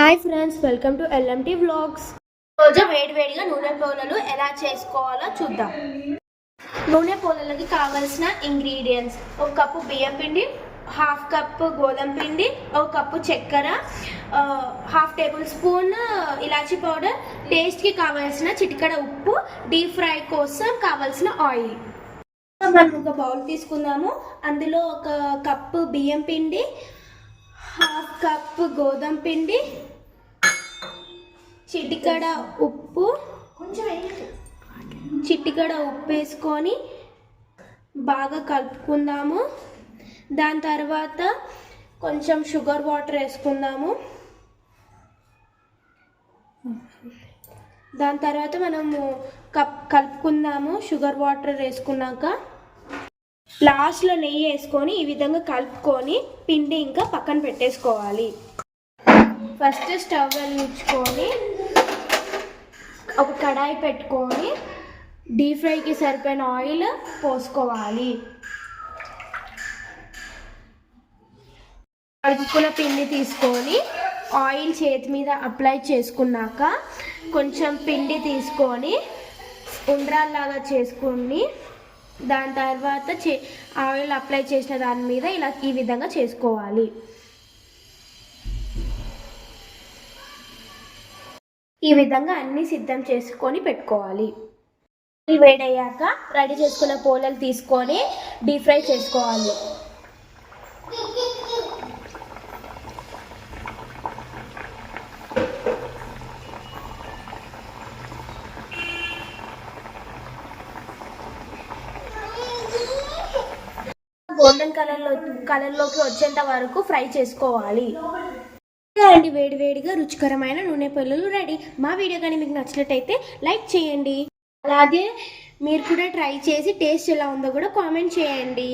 Hi friends, welcome to LMT vlogs. రోజు వేడివేడిగా నూనె పోలలు ఎలా చేసుకోవాలో చూద్దాం. నూనె పోలలకి కావాల్సిన ఇంగ్రీడియంట్స్: 1 కప్పు బియ్యం పిండి, 1/2 కప్పు గోధుమ పిండి, 1 కప్పు చక్కెర, 1/2 టేబుల్ స్పూన్ ఇలాచీ పౌడర్, టేస్ట్కి కావాల్సిన చిటికెడ ఉప్పు, డీప్ ఫ్రై కోసం కావాల్సిన ఆయిల్. మనం ఒక బౌల్ తీసుకుందాము. అందులో 1 కప్పు బియ్యం పిండి, 1/2 కప్పు గోధుమ పిండి, చిటికెడ ఉప్పు వేసుకొని బాగా కలుపుకుందాము. దాని తర్వాత కొంచెం షుగర్ వాటర్ వేసుకుందాము. దాని తర్వాత మనము కలుపుకుందాము. షుగర్ వాటర్ వేసుకున్నాక లాస్ట్లో నెయ్యి వేసుకొని ఈ విధంగా కలుపుకొని పిండి ఇంకా పక్కన పెట్టేసుకోవాలి. ఫస్ట్ స్టవ్ వెలిగించుకొని ఒక కడాయి పెట్టుకొని డీప్ ఫ్రైకి సరిపోయిన ఆయిల్ పోసుకోవాలి. కలుపుకున్న పిండి తీసుకొని ఆయిల్ చేతి మీద అప్లై చేసుకున్నాక కొంచెం పిండి తీసుకొని ఉండ్రాల్లాగా చేసుకొని దాని తర్వాత ఆయిల్ అప్లై చేసిన దాని మీద ఇలా ఈ విధంగా చేసుకోవాలి. ఈ విధంగా అన్నీ సిద్ధం చేసుకొని పెట్టుకోవాలి. వేడయ్యాక రెడీ చేసుకున్న పోలలు తీసుకొని డీప్ ఫ్రై చేసుకోవాలి. గోల్డెన్ కలర్లోకి వచ్చేంత వరకు ఫ్రై చేసుకోవాలి. అండి, వేడివేడిగా రుచికరమైన నూనె పొలలు రెడీ. మా వీడియో కానీ మీకు నచ్చినట్టయితే లైక్ చేయండి. అలాగే మీరు కూడా ట్రై చేసి టేస్ట్ ఎలా ఉందో కూడా కామెంట్ చేయండి.